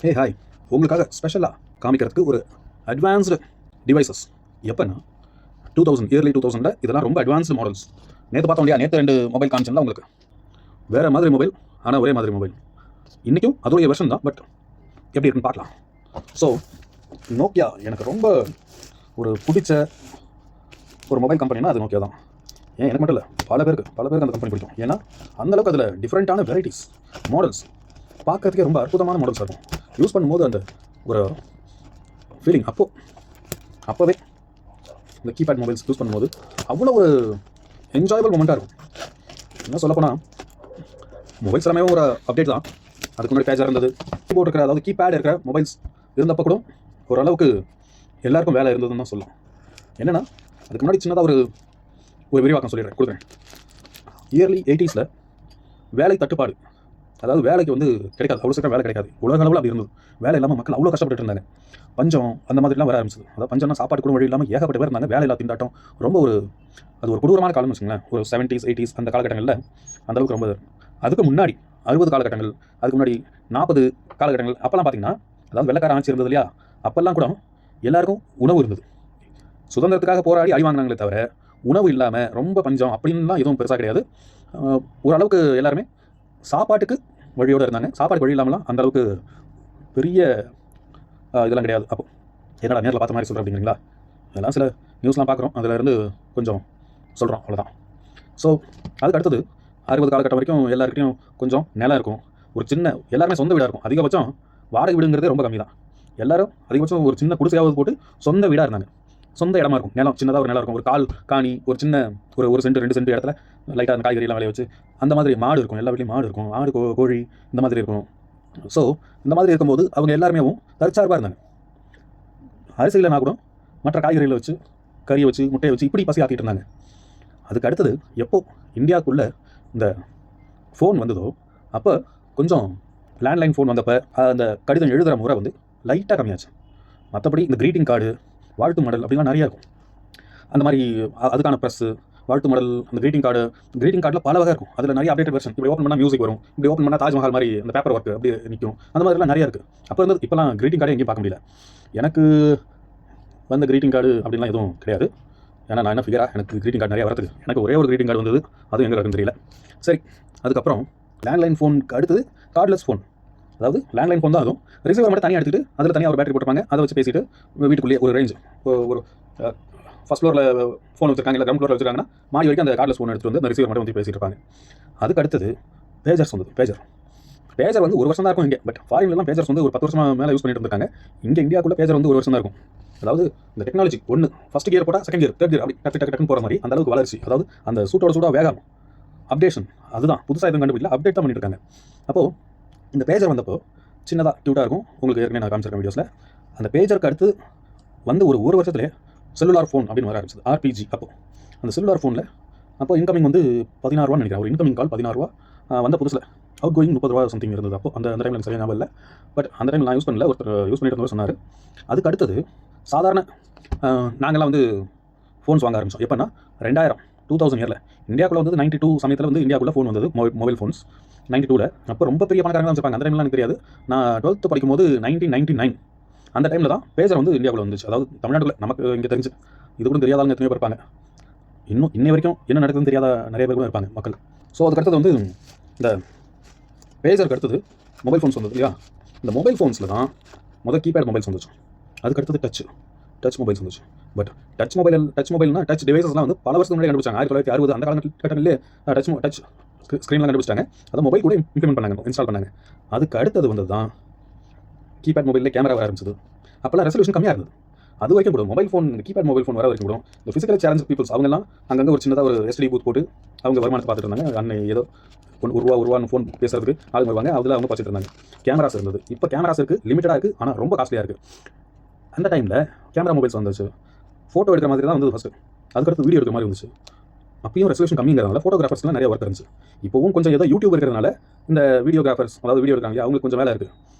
Hi, உங்களுக்காக ஸ்பெஷலாக காமிக்கிறதுக்கு ஒரு அட்வான்ஸ்டு டிவைசஸ். எப்போன்னா 2000 இயர்லி 2000 இதெல்லாம் ரொம்ப அட்வான்ஸ்டு மாடல்ஸ். நேற்று பார்த்தோம் இல்லையா, நேற்று 2 மொபைல் காமிச்சேன்ல உங்களுக்கு. வேறு மாதிரி மொபைல், ஆனால் ஒரே மாதிரி மொபைல். இன்றைக்கும் அதோடைய வெர்ஷன் தான், பட் எப்படி இருக்குன்னு பார்க்கலாம். ஸோ நோக்கியா எனக்கு ரொம்ப ஒரு பிடிச்ச ஒரு மொபைல் கம்பெனினா அது நோக்கியா தான். ஏன் எனக்கு மட்டும் இல்லை, பல பேருக்கு அந்த கம்பெனி பிடிக்கும். ஏன்னா அந்தளவுக்கு அதில் டிஃப்ரெண்ட்டான வெரைட்டிஸ் மாடல்ஸ் பார்க்கறதுக்கே ரொம்ப அற்புதமான மாடல்ஸ் இருக்கும். யூஸ் பண்ணும்போது அந்த ஒரு ஃபீலிங் அப்போவே இந்த கீபேட் மொபைல்ஸ் யூஸ் பண்ணும்போது அவ்வளோ ஒரு என்ஜாயபிள் மூமெண்ட்டாக இருக்கும். என்ன சொல்லப்போனால் மொபைல்ஸ் எல்லாமே ஒரு அப்டேட் தான். அதுக்கு முன்னாடி பேஜர் இருந்தது, கீபோர்ட் இருக்கிற, அதாவது கீபேட் இருக்கிற மொபைல்ஸ் இருந்தப்போ கூட ஓரளவுக்கு எல்லாருக்கும் வேலை இருந்ததுன்னு தான் சொல்லலாம். என்னென்னா அதுக்கு முன்னாடி சின்னதாக ஒரு விரிவாக்கம் கொடுக்குறேன். இயர்லி 80s வேலை தட்டுப்பாடு, அதாவது வேலைக்கு கிடைக்காது, அவ்வளோ சீக்கிரம் வேலை கிடைக்காது. உலக அளவில் அப்படி இருந்தது. வேலை இல்லாமல் மக்கள் அவ்வளோ கஷ்டப்பட்டு இருந்தாங்க. பஞ்சம் அந்த மாதிரிலாம் வர ஆரம்பிச்சது. அதாவது பஞ்சம்னா சாப்பாடு கூட வழி இல்லாமல் ஏகப்பட்ட பேர் இருந்தாங்க. வேலை இல்லா திண்டாட்டம் ரொம்ப அது ஒரு கொடூரமான காலம்னு வச்சுங்களேன். ஒரு 70s 80s அந்த காலகட்டங்களில் அந்தளவுக்கு ரொம்ப. அதுக்கு முன்னாடி 60 காலகட்டங்கள், அதுக்கு முன்னாடி 40 காலகட்டங்கள், அப்போல்லாம் பார்த்தீங்கன்னா, அதாவது வெள்ளைக்கார ஆட்சி இருந்தது இல்லையா, அப்போல்லாம் கூட எல்லாருக்கும் உணவு இருந்தது. சுதந்திரத்துக்காக போராடி அடி வாங்கினாங்களே தவிர உணவு இல்லாமல் ரொம்ப பஞ்சம் அப்படின்லாம் எதுவும் பெருசாக கிடையாது. ஓரளவுக்கு எல்லாருமே சாப்பாட்டுக்கு வழியோடு இருந்தாங்க. சாப்பாடு வழி இல்லாமலாம் அந்தளவுக்கு பெரிய இதெல்லாம் கிடையாது. அப்போ என்னடா நேரில் பார்த்த மாதிரி சொல்கிறேன் அப்படிங்கிறீங்களா? அதெல்லாம் சில நியூஸ்லாம் பார்க்குறோம், அதில் இருந்து கொஞ்சம் சொல்கிறோம், அவ்வளோதான். ஸோ அதுக்கு அடுத்தது 60 காலகட்டம் வரைக்கும் எல்லாருக்கிட்டையும் கொஞ்சம் நிலம் இருக்கும். ஒரு சின்ன எல்லாருமே சொந்த வீடாக இருக்கும். அதிகபட்சம் வாடகை வீடுங்கிறதே ரொம்ப கம்மி தான். எல்லோரும் அதிகபட்சம் ஒரு சின்ன குடிசையாவது போட்டு சொந்த வீடாக இருந்தாங்க. சொந்த இடமா இருக்கும், நிலம் சின்னதாக ஒரு நிலம் இருக்கும். ஒரு கால் காணி, ஒரு சின்ன ஒரு சென்ட் 2 சென்ட் இடத்துல லைட்டாக அந்த காய்கறியெல்லாம் விளைய வச்சு அந்த மாதிரி மாடு இருக்கும். எல்லா வீட்லையும் மாடு இருக்கும், ஆடு கோழி இந்த மாதிரி இருக்கும். ஸோ இந்த மாதிரி இருக்கும்போது அவங்க எல்லாருமே தற்சார்பாக இருந்தாங்க. அரிசியில் நான் கூட மற்ற காய்கறிகளை வச்சு, கறியை வச்சு, முட்டையை வச்சு இப்படி பசி ஆக்கிட்டு இருந்தாங்க. அதுக்கு அடுத்தது எப்போ இந்தியாவுக்குள்ளே இந்த ஃபோன் வந்ததோ அப்போ கொஞ்சம் லேண்ட்லைன் ஃபோன் வந்தப்போ அந்த கடிதம் எழுதுகிற முறை லைட்டாக கம்மியாச்சு. மற்றபடி இந்த க்ரீட்டிங் கார்டு, வாழ்த்து மடல் அப்படிலாம் நிறையா இருக்கும். அந்த மாதிரி அதுக்கான ப்ரெஸ்ஸு, வாழ்த்து மடல், அந்த க்ரீட்டிங் கார்டில் பல வகை இருக்கும். அதில் நிறைய அப்டேட் வெர்ஷன். இப்படி ஓப்பன் பண்ணால் மியூசிக் வரும், இப்படி ஓப்பன் பண்ணால் தாஜ்மஹால் மாதிரி அந்த பேப்பர் ஒர்க் அப்படி நிற்கும். அந்த மாதிரிலாம் நிறையா இருக்குது. அப்போ இப்போலாம் க்ரீட்டிங் கார்டே எங்கேயும் பார்க்க முடியல. எனக்கு வந்த க்ரீட்டிங் கார்டு அப்படின்லாம் எதுவும் கிடையாது. ஏன்னா நான் என்ன ஃபிகராக எனக்கு க்ரீட்டிங் கார்டு நிறையா வரதுக்கு. எனக்கு ஒரே ஒரு க்ரீட்டிங் கார்டு வந்தது, அதுவும் எங்கே இருக்குன்னு தெரியல. சரி, அதுக்கப்புறம் லேண்ட்லைன் ஃபோனுக்கு அடுத்தது கார்ட்லெஸ் ஃபோன். அதாவது லேண்ட்லைன் ஃபோன் தான், அதுவும் ரிசீவர் மட்டும் தனியாக எடுத்துகிட்டு அதில் தனியாக ஒரு பேட்டரி போட்டுருப்பாங்க. அதை வச்சு பேசிட்டு வீட்டுக்குள்ளேயே ஒரு ரேஞ்ச், ஒரு ஃபஸ்ட் ஃப்ளோரில் ஃபோன் வச்சிருக்காங்க, இல்லை கிரவுண்ட் ஃப்ளோரில் வச்சிருக்காங்கன்னா மாடி வரைக்கும் அந்த கார்ட்லெஸ் ஃபோன் எடுத்துகிட்டு அந்த ரிசீவர் மட்டும் பேசிட்டு இருப்பாங்க. அதுக்கு அடுத்தது பேஜர்ஸ் வந்தது. பேஜர் ஒரு வருஷம் தான் இருக்கும் இங்கே. பட் ஃபாரின்லாம் பேஜர்ஸ் ஒரு 10 வருஷமாக மேலே யூஸ் பண்ணிட்டு இருக்காங்க. இங்கே இந்தியாவுக்குள்ளே பேஜர் ஒரு வருஷம் தான் இருக்கும். அதாவது இந்த டெக்னாலஜி ஃபஸ்ட் கியர் போட்டால் செகண்ட் கியர், தேர்ட் கியர் அப்படி டக்குன்னு போகிற மாதிரி அந்த அளவுக்கு வளர்ச்சி. அதாவது அந்த சூட்டோட வேகம், அப்டேஷன், அதுதான் புதுசாக எதுவும் கண்டுபிடிக்கல, அப்டேட் தான் பண்ணிட்டு இருக்காங்க. அப்போது இந்த பேஜர் வந்தப்போ சின்னதாக க்யூட்டாக இருக்கும். உங்களுக்கு ஏற்கனவே நான் காமிச்சிருக்கேன் வீடியோஸில். அந்த பேஜருக்கு அடுத்து ஒரு வருஷத்துலேயே செல்லுலார் ஃபோன் அப்படின்னு வர ஆரம்பிச்சது, ஆர்பிஜி. அப்போது அந்த செல்லுலார் ஃபோனில் அப்போ இன்கமிங் 16 ரூபான்னு நினைக்கிறேன். ஒரு இன்கமிங் கால் 16 ரூபா வந்த புதுசில் அவுட் கோயிங் 30 ரூபா சம்திங் இருந்தது. அப்போ அந்த டைமில் எனக்கு சரியாக ஞாபகம் இல்லை. பட் அந்த டைமில் நான் யூஸ் பண்ணல, ஒருத்தர் யூஸ் பண்ணிட்டு இருந்தவர் சொன்னார். அதுக்கு அடுத்தது சாதாரண நாங்கள்லாம் ஃபோன்ஸ் வாங்க ஆரம்பித்தோம். எப்போனா 2000 இயரில் இந்தியாவுக்குள்ளே 92 சமயத்தில் இந்தியாவுக்குள்ளே ஃபோன் வந்தது, மொபைல் ஃபோன்ஸ் 92. அப்போ ரொம்ப பெரிய பணக்காரங்க வச்சுருப்பாங்க. அந்த டைம்லாம் எனக்கு தெரியாது. நான் 12th படிக்கும்போது 1999 அந்த டைமில் தான் பேஜர் இந்தியாவுக்குள்ள வந்துச்சு. அதாவது தமிழ்நாட்டுக்குள்ள நமக்கு இங்கே தெரிஞ்சு, இது கூட தெரியாதவங்க எத்தனையோ பேர் இருப்பாங்க. இன்னை வரைக்கும் என்ன நடக்குதுன்னு தெரியாத நிறைய பேரும் இருப்பாங்க மக்கள். ஸோ அதுக்கு அடுத்தது இந்த பேஜருக்கு அடுத்தது மொபைல் ஃபோன்ஸ் வந்தது இல்லையா. இந்த மொபைல் ஃபோன்ஸில் தான் கீபேட் மொபைல்ஸ் வந்துச்சு. அதுக்கு அடுத்தது டச் மொபைல்ஸ் வந்துச்சு. பட் டச் மொபைல்னா டச் டிவைசஸ்லாம் பல வருஷத்துக்கு முன்னாடி கண்டுபிடிச்சாங்க. 1960 அந்த காலகட்டத்திலே டச் ஸ்க்ரீன்லாம் கண்டுபிடிச்சாங்க. அதை மொபைல் கூட இம்ப்ளிமெண்ட் பண்ணாங்க, இன்ஸ்டால் பண்ணாங்க. அதுக்கு அடுத்தது வந்தது தான் கீபேட் மொபைலில் கேமரா வர ஆரம்பிச்சது. அப்போல்லாம் ரெசல்யூஷன் கம்மியாக இருந்தது. அது வரைக்கும் கூட கீபேட் மொபைல் ஃபோன் வர வரைக்கும் கூட இந்த ஃபிசிக்கல் சேலஞ்ச் பீப்புள்ஸ் அவங்கெல்லாம் அங்கங்கே ஒரு சின்னதாக ஒரு எஸ்டி பூத் போட்டு அவங்க வருமானத்தை பார்த்துட்டு இருந்தாங்க. அன்னை ஏதோ ஒரு ஃபோன் பேசுறதுக்கு ஆளுங்க வருவாங்க, அதில் அவங்க பார்த்துட்டு இருந்தாங்க. கேமராஸ் இருந்தது. இப்போ கேமராஸ் இருக்குது, லிமிட்டடாக இருக்குது, ஆனால் ரொம்ப காஸ்ட்லியாக இருக்குது. அந்த டைமில் கேமரா மொபைல்ஸ் வந்துச்சு. ஃபோட்டோ எடுக்கிற மாதிரி தான் ஃபஸ்ட்டு. அதுக்கடுத்து வீடியோ எடுக்கிற மாதிரி இருந்துச்சு. அப்பயும் ரெசல்யூஷன் கம்மிங்கிறதுனால ஃபோட்டோகிராஃபர்ஸ்லாம் நிறைய ஒர்க் இருந்துச்சு. இப்போவும் கொஞ்சம் ஏதோ யூடியூப் இருக்கிறதுனால இந்த வீடியோகிராஃபர்ஸ், அதாவது வீடியோ எடுக்காங்க, அவங்களுக்கு கொஞ்சம் வேலை இருக்குது.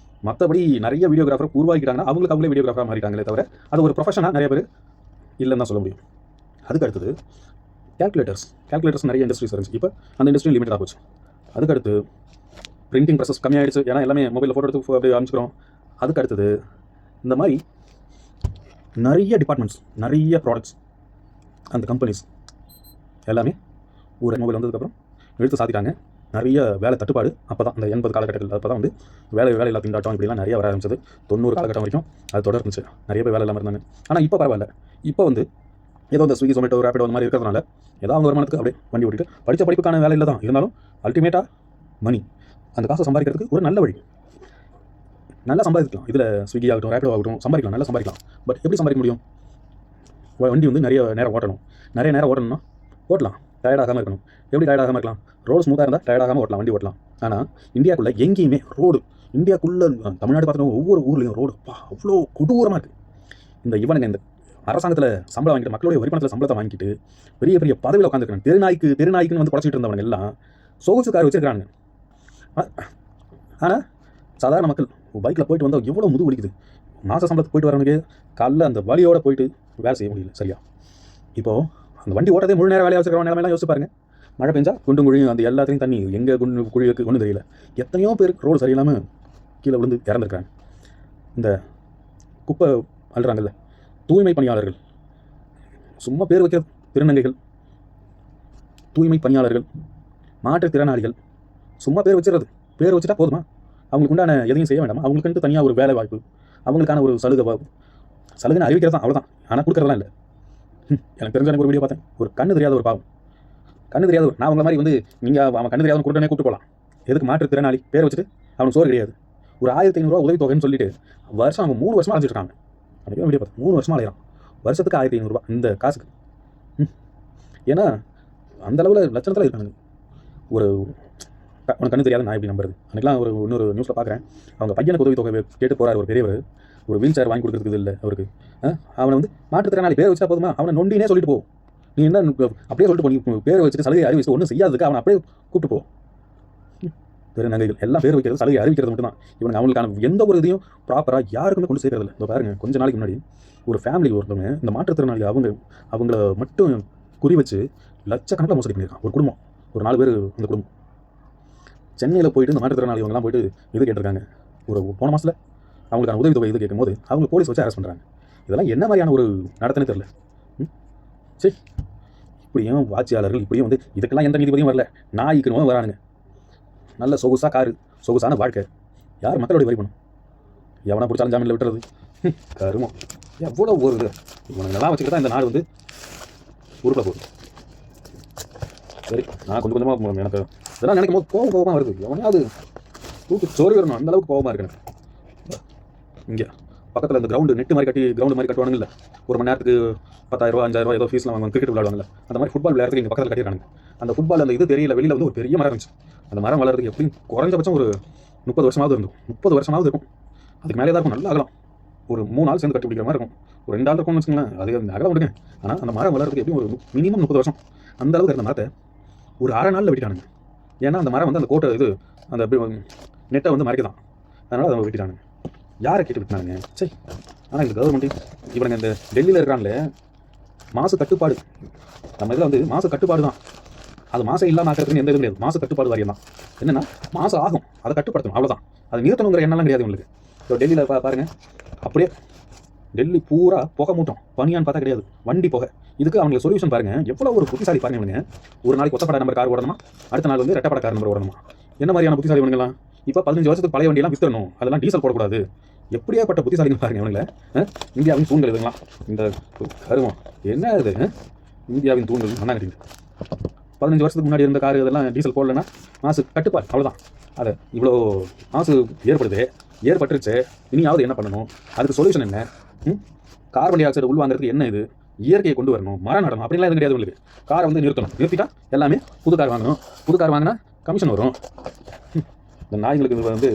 மற்றபடி நிறைய வீடியோகிராஃபர் உருவாக்கிட்டாங்கன்னா அவங்களே வீடியோகிராஃபராக மாறிட்டாங்களே தவிர அது ஒரு ப்ரொஃபஷனாக நிறைய பேர் இல்லைன்னு தான் சொல்ல முடியும். அதுக்கு அடுத்தது கேல்குலேட்டர்ஸ் நிறைய இண்டஸ்ட்ரீஸ் இருந்துச்சு. இப்போ அந்த இண்டஸ்ட்ரி லிமிட்டடாக போச்சு. அதுக்கடுத்து பிரிண்டிங் ப்ரெஸஸ் கம்மியாகிடுச்சு. ஏன்னா எல்லாமே மொபைலில் ஃபோட்டோ எடுத்து அப்படியே அனுப்பிச்சிக்கிறோம். அதுக்கு அடுத்தது இந்த மாதிரி நிறைய டிபார்ட்மெண்ட்ஸ், நிறைய ப்ராடக்ட்ஸ், அந்த கம்பெனிஸ் எல்லாமே ஒரு மொபைல் வந்ததுக்கப்புறம் எடுத்து சாத்திட்டாங்க. நிறைய வேலை தட்டுப்பாடு அப்போ தான், அந்த 80 காலகட்டத்தில் அப்போ தான் வந்து வேலை இல்லா திண்டாட்டம் இப்படிலாம் நிறைய வர ஆரம்பிச்சது. 90 காலகட்டம் வரைக்கும் அது தொடர்ந்துச்சு. நிறைய பேர் வேலை இல்லாமல் இருந்தாங்க. ஆனால் இப்போ பரவாயில்ல. இப்போ வந்து ஏதோ இந்த ஸ்விக்கி, ஜொமேட்டோ, ரேப்பிடோ அந்த மாதிரி இருக்கிறதுனால ஏதோ அவங்க வருமானத்துக்கு அப்படியே வண்டி ஓட்டிட்டு படித்த படிப்புக்கான வேலை இல்லை தான், இருந்தாலும் அல்டிமேட்டாக மணி, அந்த காசை சம்பாதிக்கிறதுக்கு ஒரு நல்ல வழி. நல்லா சம்பாதிக்கலாம். இதில் ஸ்விக்கி ஆகட்டும், ரேப்பிடோ ஆகட்டும் சம்பாதிக்கலாம், நல்லா சம்பாதிக்கலாம். பட் எப்படி சம்பாதிக்க முடியும்? வண்டி வந்து நிறைய நேரம் ஓட்டணும். நிறைய நேரம் ஓட்டணும்னா ஓட்டலாம், டயர்டாகாமல் இருக்கணும். எப்படி டயர்டாகாமல் இருக்கலாம்? ரோடு ஸ்மூத்தாக இருந்தால் டயர்டாகாமல் ஓட்டலாம், வண்டி ஓட்டலாம். ஆனால் இந்தியாவுக்குள்ளே எங்கேயுமே ரோடு, இந்தியாவுக்குள்ளே தமிழ்நாடு பார்த்தோன்னா ஒவ்வொரு ஊர்லேயும் ரோடு அவ்வளோ கொடூரமாக இருக்குது. இந்த இவனுங்க இந்த அரசாங்கத்தில் சம்பளம் வாங்கிட்டு, மக்களுடைய வரிப்பணத்தில் சம்பளத்தை வாங்கிட்டு பெரிய பெரிய பதவியில் உட்காந்துருக்காங்க. தெருநாய்க்குன்னு வந்து குறைச்சிட்டு இருந்தவங்க எல்லாம் சொகுசு கார் வச்சுருக்காங்க. ஆனால் சாதாரண மக்கள் பைக்கில் போயிட்டு வந்தால் எவ்வளோ முது வலிக்குது. மாத சம்பளத்துக்கு போயிட்டு வரவனுக்கு காலைல அந்த வலியோடு போயிட்டு வேலை செய்ய முடியல சரியா. இப்போது அந்த வண்டி ஓட்டதே முழு நேரம் வேலையாக வச்சுருக்கிற நிலைமையெல்லாம் யோசிச்சு பாருங்க. மழை பெஞ்சா குண்டும் குழியும் அந்த எல்லாத்தையும் தண்ணி எங்கே குழிக்கு ஒன்றும் தெரியல. எத்தனையோ பேர் ரோடு சரியில்லாமல் கீழே விழுந்து இறந்துருக்காங்க. இந்த குப்பை அள்ளுறாங்கல்ல, தூய்மை பணியாளர்கள், சும்மா பேர் வைக்கிற திருநங்கைகள், தூய்மை பணியாளர்கள், மாற்றுத்திறனாளிகள், சும்மா பேர் வச்சுறது. பேர் வச்சுட்டா போதுமா? அவங்களுக்கு உண்டான எதையும் செய்ய வேண்டாமா? அவங்களுக்குன்ட்டு தனியாக ஒரு வேலை வாய்ப்பு, அவங்களுக்கான ஒரு சலுகைன்னு அறிவிக்கிறது தான், அவ்வளோதான். ஆனால் கொடுக்குறதெல்லாம் இல்லை. எனக்கு தெரிஞ்ச எனக்கு ஒரு வீடியோ பார்த்தேன். ஒரு கண்ணு தெரியாத ஒரு பாவம், கண்ணு தெரியாத ஒரு, நான் உங்களை மாதிரி வந்து நீங்கள் அவன் கண்ணு தெரியாத கூட்டனே கூப்பிட்டு போகலாம். எதுக்கு? மாற்றுத்திறனாளி பேர் வச்சுட்டு அவனுக்கு சோறு கிடையாது. ஒரு 1500 உதவி தொகைன்னு சொல்லிட்டு வருஷம் அவங்க 3 வருஷமாக அழைச்சிருக்காங்க. அப்படியே வீடியோ பார்த்து 3 வருஷமாக அலையிறான். வருஷத்துக்கு 1500 இந்த காசுக்கு. ஏன்னா அந்த அளவில் லட்சணத்தில் இருக்காங்க. ஒரு உனக்கு கண்ணு தெரியாத நான் எப்படி நம்புறது? அன்றைக்கெலாம் இன்னொரு நியூஸில் பார்க்குறேன். அவங்க பையனுக்கு உதவி தொகை கேட்டு போகிறார் ஒரு பெரியவர். ஒரு வீல் சேர் வாங்கி கொடுக்குறதுக்கு இல்லை அவருக்கு. அவனை வந்து மாற்றுத்திறனாளி பேர் வச்சா போதுமா? அவனை நொண்டினே சொல்லிட்டு போ. நீ என்ன அப்படியே சொல்லிட்டு போ. நீ பேர் வச்சுட்டு சலுகை அறிவிச்சு ஒன்றும் செய்யாததுக்கு அவனை அப்படியே கூப்பிட்டு போ. பெருநங்கைகள் எல்லாம் பேர் வைக்கிறது, சலுகை அறிவிக்கிறது மட்டும் தான். இவங்க அவங்களுக்கான எந்த ஒரு இதையும் ப்ராப்பராக யாருக்குமே கொண்டு சேர்க்கறதில்ல. இப்போ பாருங்கள், கொஞ்ச நாளைக்கு முன்னாடி ஒரு ஃபேமிலி ஒருத்தவங்க இந்த மாற்றுத்திறனாளி அவங்கள மட்டும் குறி வச்சு லட்சக்கணக்கில் மோசடி பண்ணியிருக்கான். ஒரு குடும்பம், ஒரு 4 பேர் அந்த குடும்பம் சென்னையில் போயிட்டு இந்த மாற்றுத்திறனாளி இவங்கெல்லாம் போயிட்டு இது கேட்டிருக்காங்க. ஒரு போன மாதத்தில் அவங்களுக்கான உதவி தொகை இது கேட்கும்போது அவங்க போலீஸ் வச்சு அரெஸ்ட் பண்ணுறாங்க. இதெல்லாம் என்ன மாதிரியான ஒரு நடத்தனே தெரில. சரி, இப்படியும் ஆட்சியாளர்கள் இப்படியும் வந்து இதுக்கெல்லாம் எந்த நீதிபதியும் வரல, நாய்க்குன்னு வரானுங்க. நல்ல சொகுசாக காரு, சொகுசான வாழ்க்கை. யார் மக்களுடைய வரி பண்ணும்? எவனை பிடிச்சாலும் ஜாமீனில் விட்டுறது கருமம். எவ்வளோ ஒரு இது இவனுங்கெல்லாம் வச்சுக்கிட்டு தான் இந்த நாடு வந்து உருப்பட போகுது. சரி, நான் கொஞ்சமாக எனக்கு இதெல்லாம் நினைக்கும் போது கோபமாக வருது. எவனையாவது தூக்கு சோறு வரணும், அந்தளவுக்கு கோபமாக இருக்கு எனக்கு. இங்கே பக்கத்தில் இந்த கிரவுண்டு நெட்டு மாதிரி கட்டி கிரவுண்டு மாதிரி கட்டுவானுங்கல்ல, ஒரு மணி நேரத்துக்கு 10,000 ரூபா 5,000 ரூபா ஏதோ ஃபீஸ்லாம் வாங்க, கிரிக்கெட் விளையாடுவாங்கல்ல, அந்த மாதிரி ஃபுட்பால் விளையாடுறதுக்கு இங்கே பக்கத்தில் கட்டிடுறாங்க. அந்த ஃபுட்பால் அந்த இது தெரியல, வெளியில் வந்து ஒரு பெரிய மரம் இருந்துச்சு. அந்த மரம் வளர்றதுக்கு எப்படியும் குறைஞ்சபட்சம் ஒரு 30 வருஷமாவது இருக்கும். 30 வருஷமாவது இருக்கும். அதுக்கு மேலே தான் இருக்கும். நல்லா அகலம். ஒரு 3 நாள் சேர்ந்து கட்டி பிடிக்கிற மாதிரி இருக்கும். ஒரு 2 ஆள் இருக்கும்னு வச்சுங்களேன். அது அகலம் விடுங்க. ஆனால் அந்த மரம் வளர்றதுக்கு எப்படியும் ஒரு மினிமம் 30 வருஷம். அந்த அளவுக்கு இருந்த மரத்தை ஒரு 1/2 நாளில் வெட்டிட்டானுங்க. ஏன்னா அந்த மரம் வந்து அந்த கோட்டை இது அந்த நெட்டை வந்து மறைக்கதான். அதனால் அதை வெட்டிட்டானுங்க. யாரை கேட்டு விட்டானுங்க? சரி. ஆனால் இந்த கவர்மெண்ட்டு இவனுங்க இந்த டெல்லியில் இருக்கிறாங்களே, மாசு கட்டுப்பாடு, நம்ம இதில் வந்து மாசு கட்டுப்பாடு தான். அது மாசம் இல்லாமல் ஆக்கிறதுன்னு எந்த இது கிடையாது. மாசு கட்டுப்பாடு வாரியம் தான். என்னென்னா மாசம் ஆகும், அதை கட்டுப்படுத்தணும், அவ்வளோதான். அதை நிறுத்தணுங்கிற எண்ணெல்லாம் கிடையாது உங்களுக்கு. இப்போ டெல்லியில் பாருங்கள், அப்படியே டெல்லி பூரா புகை மூட்டம். பனியான்னு பார்த்தா கிடையாது, வண்டி புகை. இதுக்கு அவங்களுக்கு சொல்யூஷன் பாருங்கள். எவ்வளோ ஒரு புத்திசாலி பாருங்க இவனுங்க. ஒரு நாளைக்கு ஒத்தப்பட நம்பர் கார் ஓடணுமா, அடுத்த நாள் வந்து ரெட்டப்பட கார் நம்பர் ஓடணுமா? என்ன மாதிரியான புத்திசாலி இவனுங்கலாம்? இப்போ 15 வருஷத்துக்கு பழைய வண்டியெல்லாம் வித்துடணும், அதெல்லாம் டீசல் போடக்கூடாது. எப்படியாப்பட்ட புத்திசாலிங்க பாருங்க இவனுங்கள. இந்தியாவின் தூண்கள் இதுங்களாம். இந்த கருமம் என்ன இது? இந்தியாவின் தூண்கள் மண்ணா கட்டிங்க. 15 வருஷத்துக்கு முன்னாடி இருந்த காரு இதெல்லாம் டீசல் போடலைன்னா மாசு கட்டுப்பாடு, அவ்வளோதான். அதை இவ்வளோ மாசு ஏற்பட்டுருச்சு, இனியாவது என்ன பண்ணணும்? அதுக்கு சொல்யூஷன் என்ன? கார்பன் டை ஆக்சைடு உள்வாங்கிறதுக்கு என்ன இது? இயற்கையை கொண்டு வரணும், மரம் நடணும், அப்படின்லாம் எதுவும் கிடையாது உங்களுக்கு. காரை வந்து நிறுத்திட்டா எல்லாமே புது கார் வாங்கணும். புது கார் வாங்கினா கமிஷன் வரும். இந்த நாய்களுக்கு இது வந்து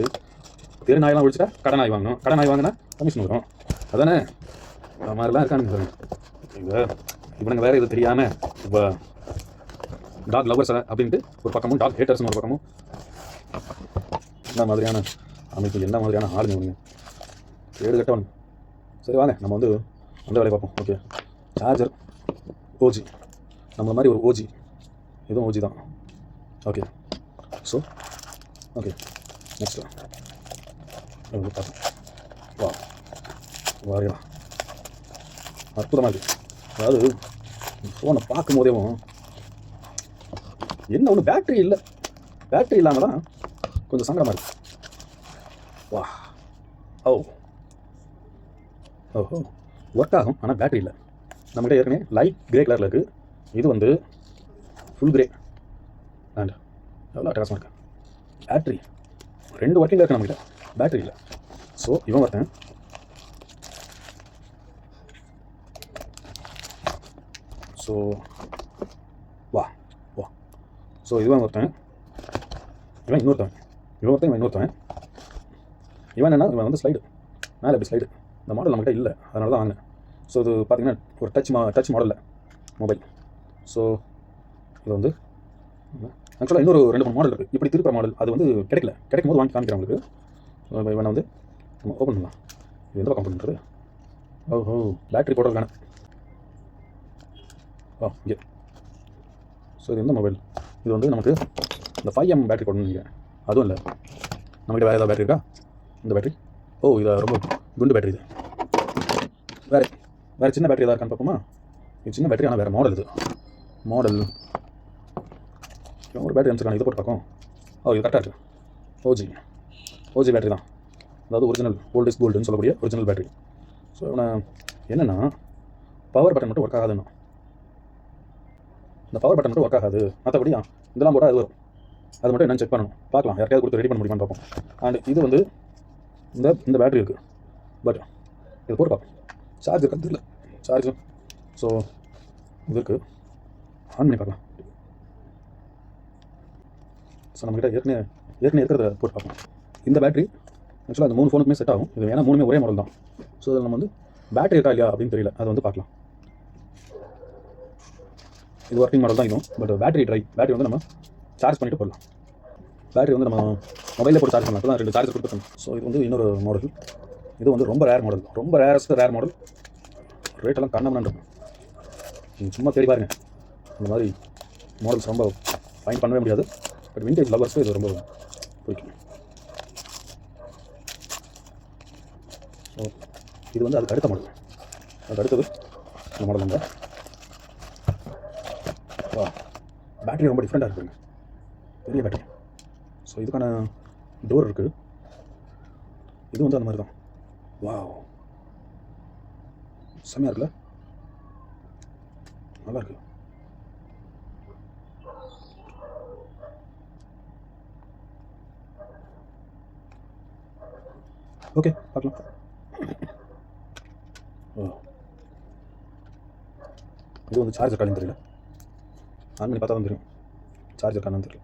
தெரு நாயெல்லாம் ஒழிச்சிட்டா கடை நாய் வாங்கணும், கடை நாய் வாங்கினா கமிஷன் வரும். அதானே இந்த மாதிரிலாம் இருக்கானுங்க. இவனுங்க வேறு இது தெரியாமல் இப்போ டாக் லவர்ஸ் அப்படின்ட்டு ஒரு பக்கமும், டாக் ஹேட்டர்ஸ்னு ஒரு பக்கமும், என்ன மாதிரியான அமைப்பு, என்ன மாதிரியான ஆளுங்க இவனுங்க, ஏடு கட்டவனுங்க. சரி வாங்க நம்ம வந்து அந்த வேலையை பார்ப்போம். ஓகே, சார்ஜர் ஓஜி, நம்ம மாதிரி ஒரு ஓஜி, இதுவும் ஓஜி தான். ஓகே, ஸோ ஓகே, நெக்ஸ்ட் பார்ப்போம். வா வாரியா அற்புதமாக இருக்குது. அதாவது ஃபோனை பார்க்கும் போதேவும் என்ன ஒன்று பேட்டரி இல்லை, பேட்டரி இல்லாமல் தான் கொஞ்சம் சங்கடமாக இருக்குது. வா ஓ ஓஹோ ஒர்க் ஆகும், ஆனால் பேட்டரி இல்லை. நம்மகிட்ட ஏற்கனவே லைட் கிரே கலரில் இருக்குது, இது வந்து ஃபுல் கிரே அண்ட் எவ்வளோ அட்டகாசமாக இருக்குது. பேட்டரி 2 ஒர்க்கிங்கில் இருக்குது நம்மகிட்ட, பேட்டரி இல்லை. ஸோ இவன் ஒருத்தன். ஸோ வா வா ஸோ இவன் ஒருத்தன், இவன் இன்னொருத்தவன், இவன் இன்னொருத்தவன். இவன் என்னன்னா இவன் வந்து ஸ்லைடு மேலே எப்படி ஸ்லைடு, இந்த மாடல் நம்மகிட்ட இல்லை, அதனால தான் வாங்கினேன். ஸோ இது பார்த்தீங்கன்னா ஒரு டச் மாடலில் மொபைல். ஸோ இது வந்து ஆக்சுவலாக இன்னொரு 2-3 மாடல் இருக்குது இப்படி திருப்புற மாடல், அது வந்து கிடைக்கும் போது வாங்கி காமிக்கிறேன் உங்களுக்கு. இவனை வந்து நம்ம ஓப்பன் பண்ணலாம். இது எந்த பக்கம் பண்ணுறது? ஓஹோ பேட்டரி போடுறதுக்கான இங்கே. ஸோ இது எந்த மொபைல்? இது வந்து நமக்கு இந்த 5M பேட்டரி போடணும்னு நினைக்கிறேன். அதுவும் இல்லை, நம்மகிட்ட வேறு ஏதாவது பேட்டரி இருக்கா? இந்த பேட்டரி இது ரொம்ப குண்டு பேட்டரி. இது வேறு சின்ன பேட்டரி ஏதாவது இருக்கான்னு பார்ப்போமா? இது சின்ன பேட்டரி, ஆனால் வேறு மாடல். இது மாடல் ஒரு பேட்டரி அனுப்பிச்சிருக்காங்க, இதை போட்டு பார்க்கும். இது கரெக்டாக இருக்குது. ஓஜி பேட்டரி தான், அதாவது ஒரிஜினல் ஓல்ட் இஸ் கோல்டுன்னு சொல்லக்கூடிய ஒரிஜினல் பேட்டரி. ஸோ என்னென்னா பவர் பட்டன் மட்டும் ஒர்க் ஆகாதுன்னா, இந்த பவர் பட்டன் மட்டும் ஒர்க் ஆகாது, மற்றபடி இதெல்லாம் போட்டால் அது வரும். அது மட்டும் என்னென்னு செக் பண்ணணும், பார்க்கலாம் யாருக்காவது கொடுத்து ரெடி பண்ண முடியுமான்னு பார்ப்போம். அண்ட் இது வந்து இந்த பேட்டரி இருக்குது, பட் இது போட்டு பார்ப்போம். சார்ஜ் இருக்காது இல்லை, சார்ஜ். ஸோ இது இருக்குது, ஆன் பண்ணி பார்க்கலாம். ஸோ நம்மகிட்ட ஏற்கனவே இருக்கிறத போட்டு பார்ப்போம். இந்த பேட்டரி ஆக்சுவலாக அந்த 3 ஃபோனுக்குமே செட் ஆகும். இது ஏன்னா 3மே ஒரே மாடல் தான். ஸோ அதில் நம்ம வந்து பேட்டரி இருக்கா இல்லையா அப்படின்னு தெரியல, அது வந்து பார்க்கலாம். இது ஒர்க்கிங் மாடல் தான் இதுவும், பட் பேட்டரி வந்து நம்ம சார்ஜ் பண்ணிட்டு போடலாம். பேட்டரி வந்து நம்ம மொபைலில் போட்டு சார்ஜ் பண்ணலாம், தான் 2 சார்ஜ் கொடுத்துருக்கோம். ஸோ இது வந்து இன்னொரு மாடல், இது வந்து ரொம்ப ரேர் மாடல், ரொம்ப ரேர் மாடல். ரேட்டெல்லாம் கண்ணம்னு இருக்கும், நீங்கள் சும்மா தேடி பாருங்கள். இந்த மாதிரி மாடல்ஸ் ரொம்ப ஃபைன் பண்ணவே முடியாது, பட் விண்டேஜ் லவர்ஸ்க்கு இது ரொம்ப பிடிக்கும். ஸோ இது வந்து அதுக்கு அடுத்த மாடல், அதுக்கு அடுத்தது இந்த மாடல் நம்பர். பேட்டரி ரொம்ப டிஃப்ரெண்ட்டாக இருக்குங்க, பெரிய பேட்டரி. ஸோ இதுக்கான டோர் இருக்குது, இது வந்து அந்த மாதிரி தான். வாவ் செம்மையாக இருக்குல்ல, நல்லா இருக்கு. ஓகே பார்க்கலாம். இது வந்து சார்ஜர் காலின்னு தெரியல, ஆன் பண்ணி பார்த்தா தான் தெரியும் சார்ஜர் காணான்னு தெரியல.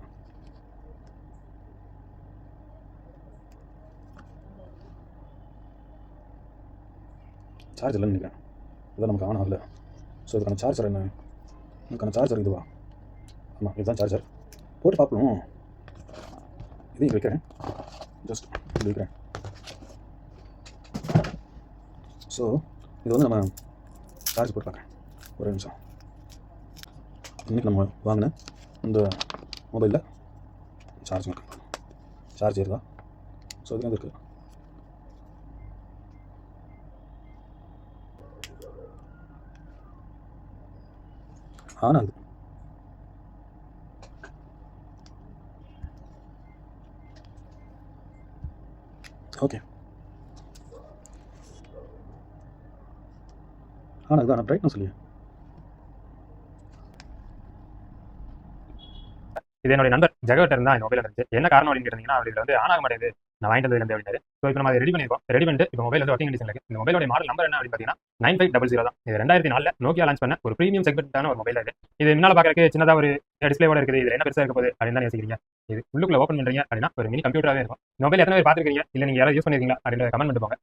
சார்ஜ் இல்லைன்னு நினைக்கிறேன், இதான் நமக்கு ஆன் ஆகல. ஸோ இதுக்கான சார்ஜர் என்ன? இதுக்கான சார்ஜர் இதுவா? ஆமாம் இதுதான் சார்ஜர். போட்டு பார்ப்போம். இதையும் வைக்கிறேன், ஜஸ்ட் இது வைக்கிறேன். ஸோ இது வந்து நம்ம சார்ஜ் போட்டு பார்க்குறேன், ஒரு நிமிஷம். இன்றைக்கி நம்ம வாங்கின இந்த மொபைலில் சார்ஜ் ஏறுதா? ஸோ இது வந்து இருக்குது. ஆனாது ஓகே, ஆனால் இதுதான் பிரைட்னஸ் இல்லையா? இது என்னோட நண்பர் ஜெகவட்டர் இருந்தால் இந்த மொபைல் இருந்துச்சு. என்ன காரணம் அப்படின்னு கேட்டீங்கன்னா, இதில் வந்து ஆன் ஆக மாட்டேங்குது, நான் வாங்கிட்டு வந்து அப்படின்னாரு. ஸோ இப்போ நம்ம ரெடி பண்ணியிருக்கோம். ரெடி பண்ணிட்டு இப்போ மொபைல் வந்து ஒர்க்கிங் கண்டிஷன் இருக்குது. இந்த மொபைலோட மாடல் நம்பர் என்ன அப்படின்னு பார்த்தீங்கன்னா 9500 தான். இது 2004 நோக்கியா லான்ச் பண்ண ஒரு ப்ரீமியம் செக்மெண்ட்டான ஒரு மொபைல். இது முன்னால் பார்க்கறதுக்கு சின்னதாக ஒரு டிஸ்பிளேவோட இருக்குது. இது என்ன பெருசாக இருக்க போகுது அப்படின்னு தான் யோசிக்கிறீங்க. இது உள்ளுக்குள்ள ஓப்பன் பண்ணுறீங்க அப்படின்னா ஒரு மினி கம்ப்யூட்டராகவே இருக்கும். மொபைல் எத்தனை பேர் பார்த்துருக்கீங்க, இல்லை நீங்கள் யாராவது யூஸ் பண்ணிருக்கீங்களா அப்படின்ற கமெண்ட் பண்ணிட்டு போங்க.